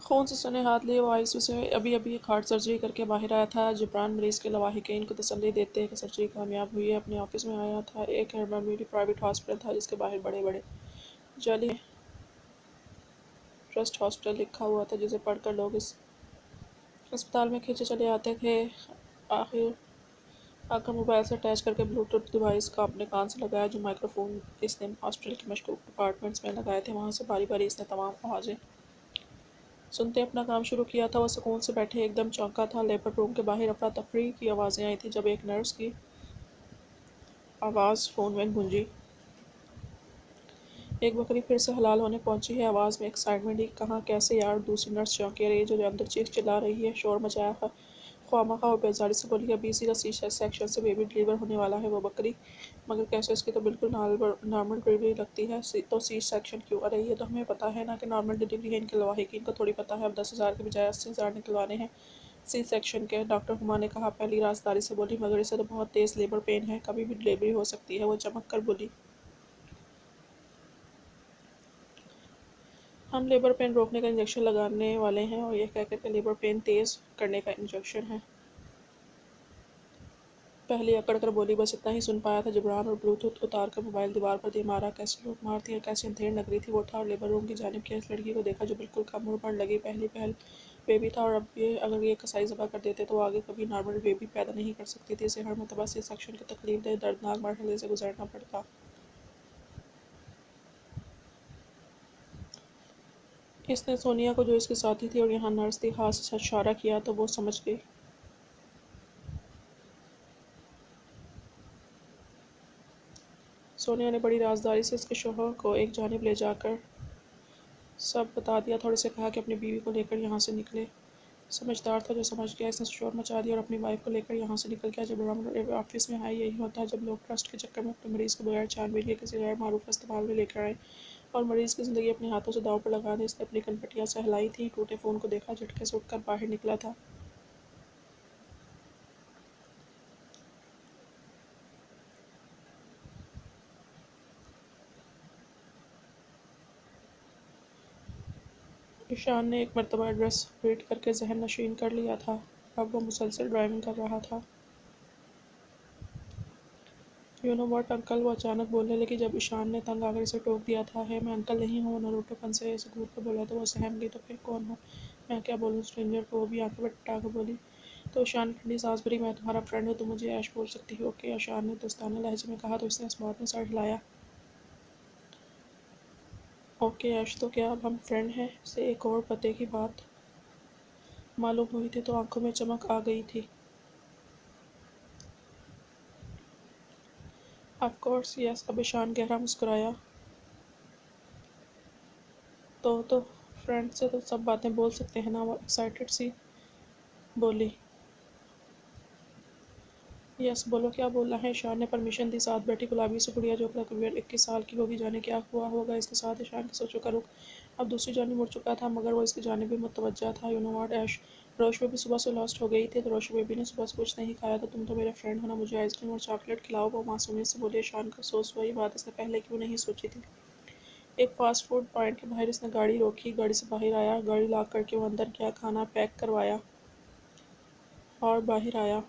खून से सने हाथ लिए वो आईसीयू से अभी अभी एक हार्ट सर्जरी करके बाहर आया था। जिब्रान मरीज के लवाहिकीन को तसल्ली देते हैं कि सर्जरी कामयाब हुई है, अपने ऑफिस में आया था। एक एडमिट प्राइवेट हॉस्पिटल था जिसके बाहर बड़े बड़े जाली ट्रस्ट हॉस्पिटल लिखा हुआ था, जिसे पढ़कर लोग इस अस्पताल में खींचे चले आते थे। आखिर आकर मोबाइल से अटैच करके ब्लूटूथ डिवाइस का अपने कान से लगाया, जो माइक्रोफोन इसने हॉस्पिटल के मशहूर डिपार्टमेंट्स में लगाए थे। वहाँ से बारी बारी इसने तमाम आवाज़ें सुनते अपना काम शुरू किया था। वह सुकून से बैठे एकदम चौंका था। लेबर रूम के बाहर अफरा तफरी की आवाज़ें आई थी जब एक नर्स की आवाज़ फ़ोन में गूंजी। एक बकरी फिर से हलाल होने पहुंची है। आवाज़ में एक्साइटमेंट ही कहाँ कैसे यार। दूसरी नर्स चौंकी रही जो अंदर चीख चिल्ला रही है, शोर मचाया है ख्वामखा और बेजारी से बोली, अभी इसी का सी सेक्शन से बेबी डिलीवर होने वाला है। वो बकरी, मगर कैसे? इसकी तो बिल्कुल नॉर्मल डिलीवरी लगती है। तो सी सेक्शन क्यों? अरे ये तो हमें पता है ना कि नॉर्मल डिलीवरी है। इनके लवाहिकीन को थोड़ी पता है। अब 10,000 के बजाय 80,000 निकलवाने हैं सी सेक्शन के। डॉक्टर हुमा ने कहा पहली राजदारी से बोली, मगर इसे तो बहुत तेज़ लेबर पेन है, कभी भी डिलीवरी हो सकती है। वो चमक कर बोली, हम लेबर पेन रोकने का इंजेक्शन लगाने वाले हैं। और यह कहकर के लेबर पेन तेज़ करने का इंजेक्शन है। पहले अकड़ कर बोली, बस इतना ही सुन पाया था जिब्रान। और ब्लूटूथ उतार कर मोबाइल दीवार पर दे मारा। कैसी लूट मार थी और कैसी अंधेर नगरी थी। वो उठा और लेबर रूम की जानिब किया। इस लड़की को देखा जो बिल्कुल कम उम्र पर लगी पहली पहल बेबी था। और अब ये अगर ये कसाई ज़बह कर देते तो वो आगे कभी नॉर्मल बेबी पैदा नहीं कर सकती थी। इसे हर मरतबा से सेक्शन के तकलीफ दे दर्दनाक मरहले से गुजरना पड़ता। इसने सोनिया को, जो इसके साथी थी और यहाँ नर्स थी, हाथ से इशारा किया तो वो समझ गई। सोनिया ने बड़ी राजदारी से इसके शौहर को एक जानिब ले जाकर सब बता दिया। थोड़े से कहा कि अपनी बीवी को लेकर यहाँ से निकले। समझदार था जो समझ गया। इसने शोर मचा दिया और अपनी वाइफ को लेकर यहाँ से निकल गया। जब बड़ा ऑफिस में आए, यही होता है जब लोग ट्रस्ट के चक्कर में अपने मरीज़ को बगैर छानबीन के किसी गैर मारूफ इस्तेमाल में लेकर आए और मरीज़ की ज़िंदगी अपने हाथों से दाव पर लगा दें। इसने अपनी कनपटियाँ सहलाई थी। टूटे फ़ोन को देखा, झटके से उठकर बाहर निकला था। ईशान ने एक मरतबा एड्रेस रीड करके जहन नशीन कर लिया था। अब वो मुसलसल ड्राइविंग कर रहा था। यू नो व्हाट अंकल, वो अचानक बोलने लगी जब ईशान ने तंग आकर इसे टोक दिया था। है मैं अंकल नहीं हूँ। नरोटोपन से इसे घूर कर बोला तो वो सहम गई। तो फिर कौन हो? मैं क्या बोलूँ स्ट्रेंजर को? वो भी आंखें बटा कर बोली। तो ईशान ने ठंडी सांस भरी, मैं तुम्हारा फ्रेंड हूँ, तुम मुझे ऐश बोल सकती हो। ओके, ईशान ने दोस्ताना लहजे में कहा। तो इसने इस बात में सर हिलाया। ओके ऐश तो क्या, अब हम फ्रेंड हैं? से एक और पते की बात मालूम हुई थी तो आंखों में चमक आ गई थी। Of course yes. अब ईशान गहरा मुस्कुराया। तो फ्रेंड से तो सब बातें बोल सकते हैं ना? वो एक्साइटेड सी बोली। यस बोलो, क्या बोलना है? ईशान ने परमिशन दी। साथ बैठी गुलाबी सी गुड़िया जो तकरीबन 21 साल की होगी, जाने क्या हुआ होगा इसके साथ। ईशान की सोचों का रुख अब दूसरी जानिब मुड़ चुका था, मगर वो इसकी जानिब भी मुतवज्जा था। यू नो व्हाट ऐश, रोश बेबी सुबह से लॉस्ट हो गई थी। तो रोश बेबी ने सुबह से कुछ नहीं खाया। तो तुम तो मेरे फ्रेंड हो ना, मुझे आइसक्रीम और चॉकलेट खिलाओ। वो मासूमियत से बोले। ईशान का सोच वही बात इसने पहले क्यों नहीं सोची थी। एक फास्ट फूड पॉइंट के बाहर इसने गाड़ी रोकी। गाड़ी से बाहर आया, गाड़ी लॉक करके वो अंदर गया, खाना पैक करवाया और बाहर आया।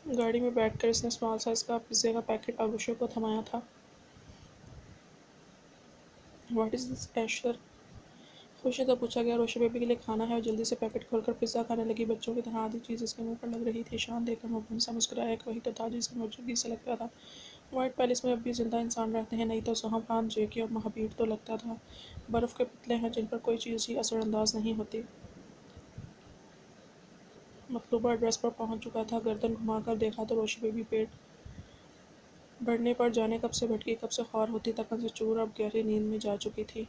गाड़ी में बैठकर इसने स्मॉल साइज़ का पिज़्ज़े का पैकेट आगुशे को थमाया था। व्हाट इज़ दिस ऐशर? खुशी तो पूछा गया। रोशनी बेबी के लिए खाना है। और जल्दी से पैकेट खोलकर पिज़्ज़ा खाने लगी। बच्चों की तरह आधी चीज़ इसके मुंह पर लग रही थी। शान देखकर मुबहिम सा मुस्कुराया। एक वही तो था जिसकी मौजूदगी से लगता था वाइट पैलेस में अब भी जिंदा इंसान रहते हैं। नहीं तो सोहम खान, जेकी और महाबीर तो लगता था बर्फ़ के पुतले हैं जिन पर कोई चीज़ ही असरअंदाज नहीं होती। मतलूबा एड्रेस पर पहुंच चुका था। गर्दन घुमाकर देखा तो रोशी बेबी पेट बढ़ने पर जाने कब से भटकी, कब से ख्वार होती, थकन से चूर, अब गहरी नींद में जा चुकी थी।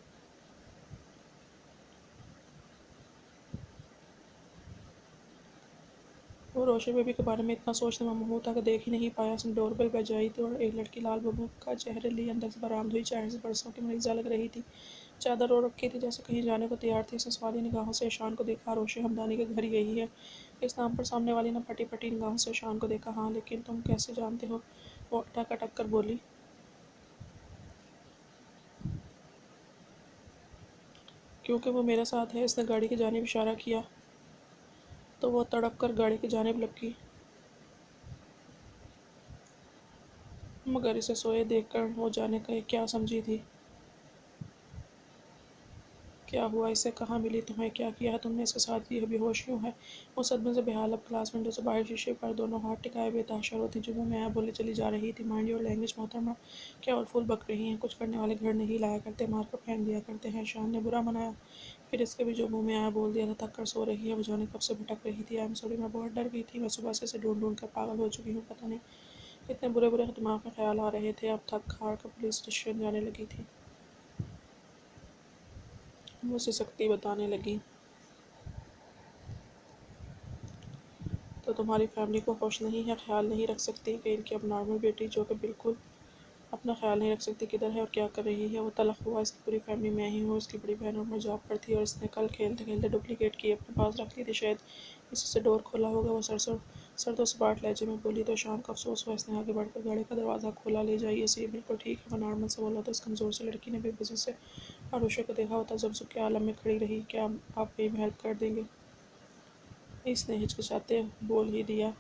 वो रोशन बेबी के बारे में इतना सोचने में ममनू था कि देख ही नहीं पाया। उसने डोरबेल बजाई तो एक लड़की लाल बबू का चेहरे लिए अंदर से बरामद हुई। चेहरे से बरसों की मरीजा लग रही थी। चादर ओढ़ रखी थी जैसे कहीं जाने को तैयार थी। उसने सवाली निगाहों से ईशान को देखा। रोशे हमदानी के घर यही है? इस नाम पर सामने वाली ने फटी फटी निगाहों से ईशान को देखा। हाँ, लेकिन तुम कैसे जानते हो? वो अटक अटक कर बोली। क्योंकि वो मेरे साथ है। इसने गाड़ी की जानिब इशारा किया तो वो तड़प कर गाड़ी की जानिब लपकी, मगर इसे सोए देखकर वो जाने का क्या समझी थी। क्या हुआ इसे? कहाँ मिली तुम्हें? क्या किया है तुमने इसके साथ? ये बेहोश क्यों है? वो सदमे से बेहाल अब क्लास विंडो से बाहर शीशे पर दोनों हाथ टिकाए बेतहाशा रोती जो मुँह में आया बोले चली जा रही थी। माइंड योर लैंग्वेज मोहतरमा, क्या और फूल बक रही हैं? कुछ करने वाले घर नहीं लाया करते, मार कर फेंक दिया करते हैं। शान ने बुरा मनाया, फिर इसके भी जो मुँह में आया बोल दिया था। थक कर सो रही है वो, जाने कब से भटक रही थी। आई एम सॉरी, मैं बहुत डर गई थी। मैं सुबह से इसे ढूंढ ढूंढ कर पागल हो चुकी हूँ। पता नहीं इतने बुरे बुरे दिमाग में ख्याल आ रहे थे। अब थक हार कर पुलिस स्टेशन जाने लगी थी। वो उसे सख्ती बताने लगी, तो तुम्हारी फैमिली को होश नहीं है, ख्याल नहीं रख सकती कि इनकी अब नॉर्मल बेटी जो कि बिल्कुल अपना ख्याल नहीं रख सकती किधर है और क्या कर रही है। वो तलख हुआ, इसकी पूरी फैमिली मैं ही हूँ। इसकी बड़ी बहन उम्र जॉब पर थी और इसने कल खेलते खेलते डुप्लीकेट की अपने पास रख ली थी। शायद इसी से डोर खोला होगा। वो सरदो सपाट लहजे में बोली तो शाम का अफसोस हुआ। इसने आगे बढ़कर गाड़ी का दरवाज़ा खोला। ले जाइए इसे, बिल्कुल ठीक है। वो नॉर्मल से बोला तो इस कमज़ोर से लड़की ने बेबसी से आरुषा को देखा होता जब के आलम में खड़ी रही। क्या आप मेरी हेल्प कर देंगे? इसने हिचकिचाते बोल ही दिया।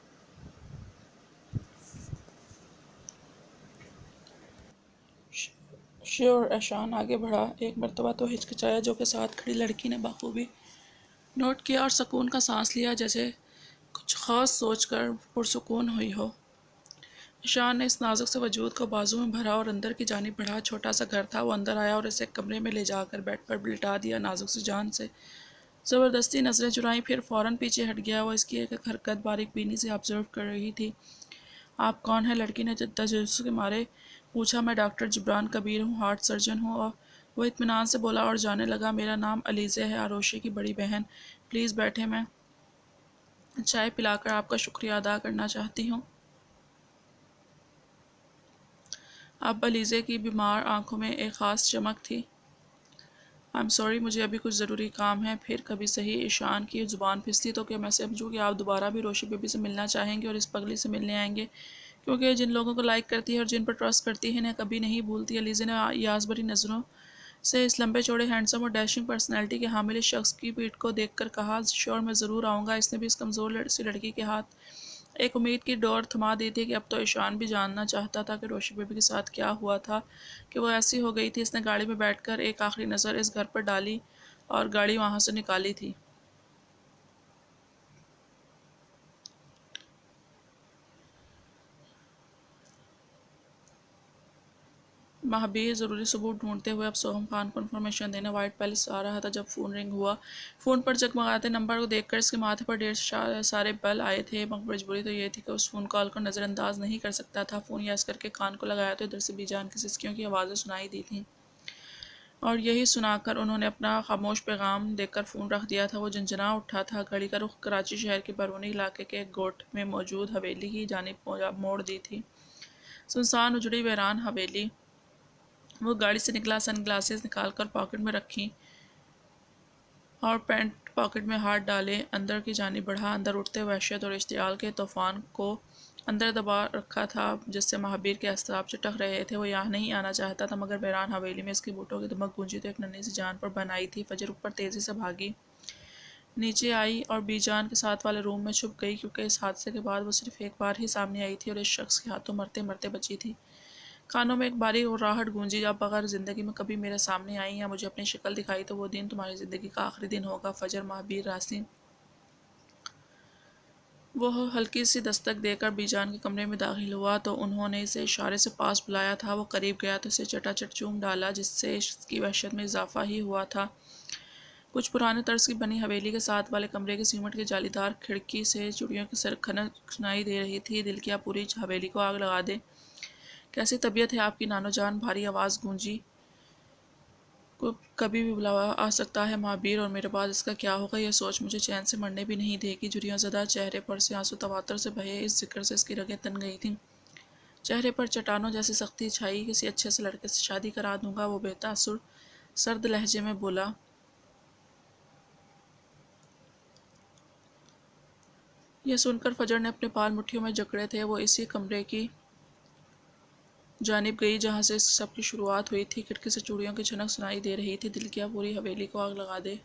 श्योर। ऐशान आगे बढ़ा। एक मरतबा तो हिचकिचाया जो कि साथ खड़ी लड़की ने बखूबी नोट किया और सुकून का सांस लिया, जैसे कुछ ख़ास सोचकर पुरसुकून हुई हो। ईशान ने इस नाजुक से वजूद को बाजू में भरा और अंदर की जानिब बढ़ा। छोटा सा घर था। वो अंदर आया और इसे कमरे में ले जाकर बेड पर लिटा दिया। नाजुक सी जान से ज़बरदस्ती नज़रें चुराई, फिर फ़ौरन पीछे हट गया। वो इसकी एक एक हरकत बारीक बीनी से ऑब्जर्व कर रही थी। आप कौन है? लड़की ने तजस्सुस के मारे पूछा। मैं डॉक्टर जिब्रान कबीर हूँ, हार्ट सर्जन हूँ। और वो इत्मीनान से बोला और जाने लगा। मेरा नाम अलीज़े है, आरोशी की बड़ी बहन। प्लीज़ बैठे, मैं चाय पिलाकर आपका शुक्रिया अदा करना चाहती हूँ। अब अलीज़े की बीमार आंखों में एक ख़ास चमक थी। आई एम सॉरी, मुझे अभी कुछ ज़रूरी काम है, फिर कभी सही। ईशान की ज़ुबान फिसली तो क्या मैं समझूँ कि आप दोबारा भी रोशी बेबी से मिलना चाहेंगे और इस पगली से मिलने आएंगे, क्योंकि जिन लोगों को लाइक करती है और जिन पर ट्रस्ट करती है इन्हें कभी नहीं भूलती। अलीज़े ने यास भरी नज़रों से इस लंबे चौड़े हैंडसम और डैशिंग पर्सनैलिटी के हामिल इस शख्स की पीठ को देखकर कहा। श्योर, मैं ज़रूर आऊँगा। इसने भी इस कमज़ोर सी लड़की के हाथ एक उम्मीद की डोर थमा दी थी कि अब तो ईशान भी जानना चाहता था कि रोशी बेबी के साथ क्या हुआ था कि वो ऐसी हो गई थी। इसने गाड़ी में बैठकर एक आखिरी नज़र इस घर पर डाली और गाड़ी वहाँ से निकाली थी। महाबीर ज़रूरी सबूत ढूंढते हुए अब सोहम खान को इन्फॉर्मेशन देने वाइट पैलेस आ रहा था जब फ़ोन रिंग हुआ। फ़ोन पर जगमगाते नंबर को देखकर इसके माथे पर ढेर सारे बल आए थे, मगर मजबूरी तो ये थी कि उस फ़ोन कॉल को नज़रअंदाज नहीं कर सकता था। फ़ोन यस करके कान को लगाया तो इधर से बीजान की सिसकियों की आवाज़ें सुनाई दी थीं और यही सुनाकर उन्होंने अपना खामोश पैगाम देकर फ़ोन रख दिया था। वो झंझना उठा था। घड़ी का रुख कराची शहर के बैरूनी इलाके के एक गोट में मौजूद हवेली की जानिब मोड़ दी थी। सुनसान उजड़ी वीरान हवेली। वो गाड़ी से निकला, सन ग्लासेस निकाल कर पॉकेट में रखी और पैंट पॉकेट में हाथ डाले अंदर की जानिब बढ़ा। अंदर उठते वहशत और इश्तियाल के तूफान को अंदर दबा रखा था, जिससे महाबीर के अस्ताब चटक रहे थे। वो यहाँ नहीं आना चाहता था, मगर बैरान हवेली में इसके बूटों की दमक गूंजी तो एक नन्ही सी जान पर बन आई थी। फजर ऊपर तेज़ी से भागी नीचे आई और बीजान के साथ वाले रूम में छुप गई, क्योंकि इस हादसे के बाद वो सिर्फ एक बार ही सामने आई थी और इस शख्स के हाथों मरते मरते बची थी। कानों में एक बारीक राहट गूंजी। अब अगर ज़िंदगी में कभी मेरे सामने आई या मुझे अपनी शक्ल दिखाई तो वो दिन तुम्हारी ज़िंदगी का आखिरी दिन होगा। फजर। महाबीर रासिन। वह हल्की सी दस्तक देकर बीजान के कमरे में दाखिल हुआ तो उन्होंने इसे इशारे से पास बुलाया था। वो करीब गया तो इसे चटाचट चूम डाला, जिससे इसकी वहशत में इजाफा ही हुआ था। कुछ पुराने तर्ज की बनी हवेली के साथ वाले कमरे के सीमेंट की जालीदार खिड़की से चिड़ियों की सर खनक सुनाई दे रही थी। दिल किया पूरी हवेली को आग लगा दे। कैसी तबीयत है आपकी नानो जान? भारी आवाज़ गूंजी। को कभी भी बुलावा आ सकता है महाबीर, और मेरे बाद इसका क्या होगा यह सोच मुझे चैन से मरने भी नहीं देगी। झुर्रियाँ ज़दा चेहरे पर से आंसू तवातर से बहे। इस जिक्र से इसकी रगें तन गई थीं। चेहरे पर चट्टानों जैसी सख्ती छाई। किसी अच्छे से लड़के से शादी करा दूंगा, वो बेतासुर सर्द लहजे में बोला। यह सुनकर फजर ने अपने पाल मुट्ठियों में जकड़े थे। वो इसी कमरे की जानिब गई जहाँ से इस सब की शुरुआत हुई थी। खिड़की से चूड़ियों की छनक सुनाई दे रही थी। दिल किया पूरी हवेली को आग लगा दे।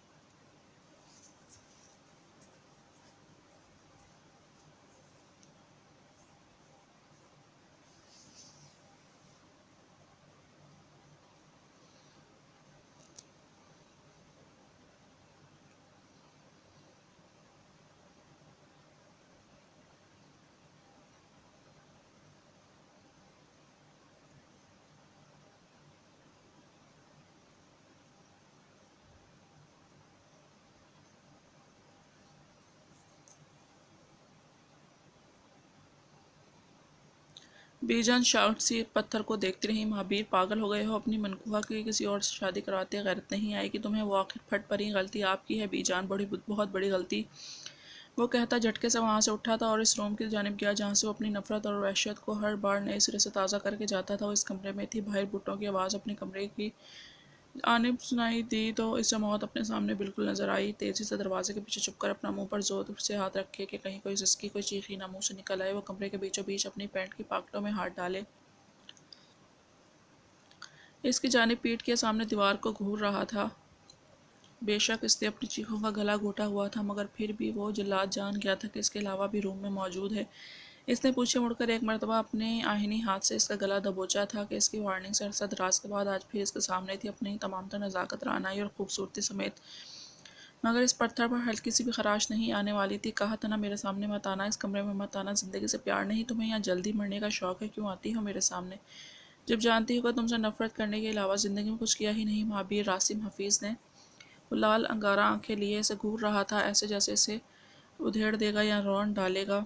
बेजान शाउट सी पत्थर को देखती रही। महाबीर, पागल हो गए हो? अपनी मनकूहा की किसी और से शादी करवाते गैरत नहीं आई कि तुम्हें? वो आखिर फट पड़ी। गलती आपकी है बीजान, बहुत बड़ी गलती। वो कहता झटके से वहाँ से उठा था और इस रूम की जानिब गया जहाँ से वो अपनी नफरत और वहशत को हर बार नए सिरे से ताज़ा करके जाता था। वो इस कमरे में थी। बाहर बुट्टों की आवाज़ अपने कमरे की आने सुनाई दी तो इसे मौत अपने सामने बिल्कुल नजर आई। तेजी से दरवाजे के पीछे छुपकर अपना मुंह पर जोर से हाथ रखे कि कहीं कोई सिसकी कोई चीखी ना मुंह से निकल आए। वो कमरे के बीचों बीच अपनी पैंट की पॉकेटों में हाथ डाले इसकी जानिब पीठ के सामने दीवार को घूर रहा था। बेशक इसने अपनी चीखों का गला घोटा हुआ था, मगर फिर भी वो जल्लाद जान गया था कि इसके अलावा भी रूम में मौजूद है। इसने पीछे मुड़कर एक मरतबा अपने आहिनी हाथ से इसका गला दबोचा था कि इसकी वार्निंग से अरसा दराज के बाद आज फिर इसके सामने थी, अपनी तमाम तर नज़ाकत, रानाई और खूबसूरती समेत। मगर इस पत्थर पर हल्की सी भी खराश नहीं आने वाली थी। कहा था ना मेरे सामने मत आना, इस कमरे में मत आना। ज़िंदगी से प्यार नहीं तुम्हें, या जल्दी मरने का शौक़ है? क्यों आती हो मेरे सामने जब जानती हो कि तुमसे नफरत करने के अलावा ज़िंदगी में कुछ किया ही नहीं? महाबीर रासिम हफीज़ ने वो लाल अंगारा आंखें लिए इसे घूर रहा था, ऐसे जैसे इसे उधेड़ देगा या रौन डालेगा।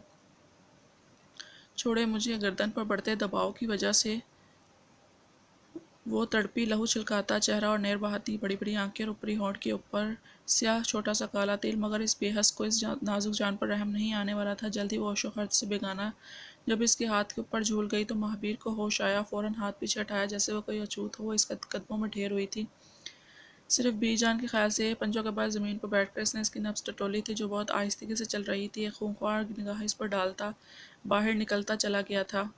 छोड़े मुझे। गर्दन पर बढ़ते दबाव की वजह से वो तड़पी, लहू छिलकाता चेहरा और नैर बहाती बड़ी बड़ी आंखें और ऊपरी होंठ के ऊपर स्याह छोटा सा काला तिल। मगर इस बेहस को इस नाजुक जान पर रहम नहीं आने वाला था। जल्दी वो होशो खर्च से बेगाना जब इसके हाथ के ऊपर झूल गई तो महाबीर को होश आया। फौरन हाथ पीछे हटाया जैसे वो कोई अछूत हो। वो इसके कदमों में ढेर हुई थी। सिर्फ बीजान के ख्याल से पंजों के बाद ज़मीन पर बैठकर इसने इसकी नब्ज़ टटोली थी, जो बहुत आहिस्तगी से चल रही थी। एक खूंखार निगाह इस पर डालता बाहर निकलता चला गया था।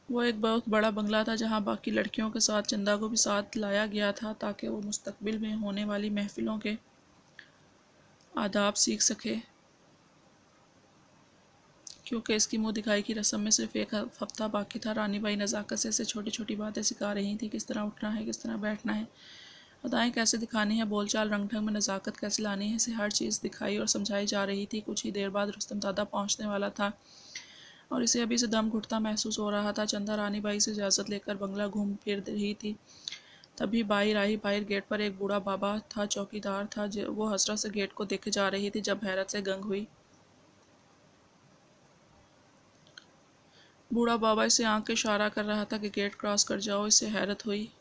वो एक बहुत बड़ा बंगला था जहाँ बाकी लड़कियों के साथ चंदा को भी साथ लाया गया था ताकि वो मुस्तकबिल में होने वाली महफिलों के आदाब सीख सके, क्योंकि इसकी मुंह दिखाई की रस्म में सिर्फ एक हफ्ता बाकी था। रानी बाई नज़ाकत से इसे छोटी छोटी बातें सिखा रही थी, किस तरह उठना है, किस तरह बैठना है, अदाएँ कैसे दिखानी है, बोलचाल रंग ढंग में नज़ाकत कैसे लानी है। इसे हर चीज़ दिखाई और समझाई जा रही थी। कुछ ही देर बाद रुस्तमज़ादा पहुँचने वाला था और इसे अभी से दम घुटता महसूस हो रहा था। चंदा रानी बाई से इजाज़त लेकर बंगला घूम फिर रही थी, तभी बाहर आई। बाहर गेट पर एक बूढ़ा बाबा था, चौकीदार था। वो हसरत से गेट को देखे जा रही थी जब हैरत से गंग हुई। बूढ़ा बाबा इसे आंख के इशारा कर रहा था कि गेट क्रॉस कर जाओ। इससे हैरत हुई।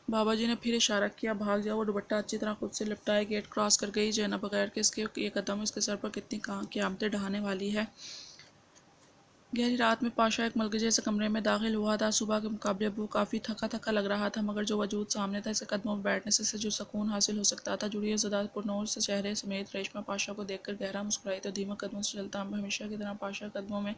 बाबा जी ने फिर इशारा किया, भाग जाओ। वो दुपट्टा अच्छी तरह खुद से लिपटाए गेट क्रॉस कर गई। जैनब बगैर के इसके ये कदम इसके सर पर कितनी क़यामतें ढहाने वाली है। गहरी रात में पाशा एक मलगजे से कमरे में दाखिल हुआ था। सुबह के मुकाबले वो काफ़ी थका थका लग रहा था, मगर जो वजूद सामने था, इसके कदमों में बैठने से जो सुकून हासिल हो सकता था। जुड़िए ज़दा पुरनूर से चेहरे समेत रेशमा पाशा को देखकर गहरा मुस्कुराई तो धीमे कदमों से चलता हमेशा की तरह पाशा कदमों में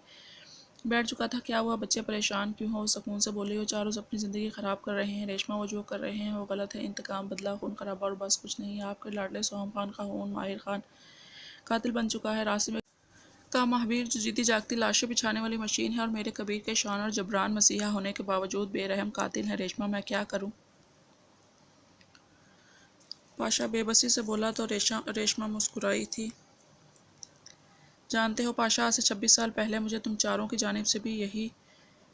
बैठ चुका था। क्या हुआ बच्चे, परेशान क्यों हो? सुकून से बोली। हो चारों अपनी ज़िंदगी ख़राब कर रहे हैं रेशमा, वो जो कर रहे हैं वो गलत है। इंतकाम, बदला, खून खराबा और बस कुछ नहीं। आपके लाडले सोहम खान का खून माहिर खान कातिल बन चुका है। रासिम का महावीर जो जीती जागती लाशें बिछाने वाली मशीन है और मेरे कबीर के शान और जबरान मसीहा होने के बावजूद बेरहम कातिल है। रेशमा, मैं क्या करूं? पाशा बेबसी से बोला तो रेशमा मुस्कुराई थी। जानते हो पाशा, आज से 26 साल पहले मुझे तुम चारों की जानिब से भी यही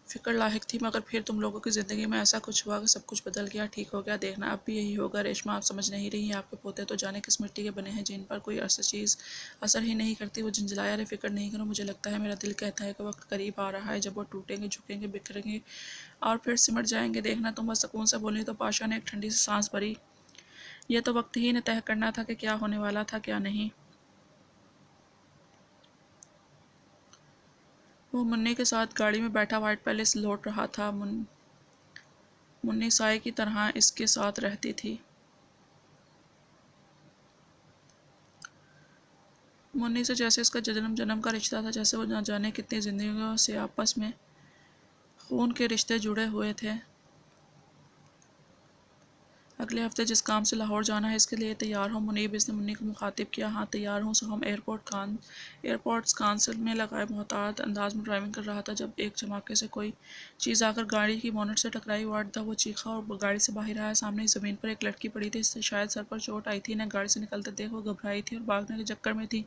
फ़िक्र लाहिक थी, मगर फिर तुम लोगों की ज़िंदगी में ऐसा कुछ हुआ कि सब कुछ बदल गया, ठीक हो गया। देखना अब भी यही होगा। रेशमा, आप समझ नहीं रही। आपके पोते तो जाने किस मिट्टी के बने हैं, जिन पर कोई ऐसी चीज़ असर ही नहीं करती। वो झंझलाया, अरे फिक्र नहीं करो, मुझे लगता है, मेरा दिल कहता है कि वक्त करीब आ रहा है जब वो टूटेंगे, झुकेंगे, बिखरेंगे और फिर सिमट जाएंगे। देखना तुम। बस सुकून से बोली तो पाशा ने एक ठंडी सी सांस भरी। यह तो वक्त ही ने तय करना था कि क्या होने वाला था, क्या नहीं। वो मुन्नी के साथ गाड़ी में बैठा व्हाइट पैलेस लौट रहा था। मुन्नी साए की तरह इसके साथ रहती थी। मुन्नी से जैसे इसका जन्म जन्म का रिश्ता था, जैसे वो न जाने कितनी जिंदगियों से आपस में खून के रिश्ते जुड़े हुए थे। अगले हफ्ते जिस काम से लाहौर जाना है इसके लिए तैयार हो मुनीब, इसने मुन्नी को मुखातिब किया। हाँ तैयार हूँ। सोहम एयरपोर्ट्स काउंसिल में लगाए मोहतात अंदाज में ड्राइविंग कर रहा था जब एक धमाके से कोई चीज़ आकर गाड़ी की बोनट से टकराई। वार्ड था। वो चीखा और गाड़ी से बाहर आया। सामने ज़मीन पर एक लड़की पड़ी थी, इससे शायद सर पर चोट आई थी। इन्हें गाड़ी से निकलते देख वो घबराई थी और भागने के चक्कर में थी।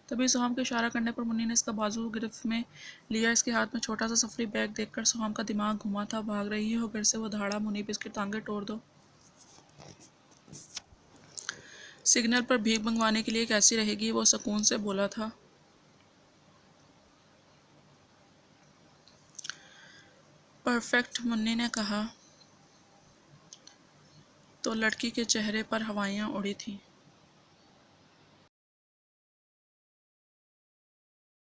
तभी सोहम के इशारा करने पर मुन्नी ने इसका बाजू गिरफ्त में लिया। इसके हाथ में छोटा सा सफरी बैग देखकर सोहम का दिमाग घुमा था। भाग रही हो घर से, वो दहाड़ा। मुनीब इसकी टांगें तोड़ दो। सिग्नल पर भीख मंगवाने के लिए कैसी रहेगी, वो सुकून से बोला था। परफेक्ट, मुन्नी ने कहा तो लड़की के चेहरे पर हवाइयाँ उड़ी थीं।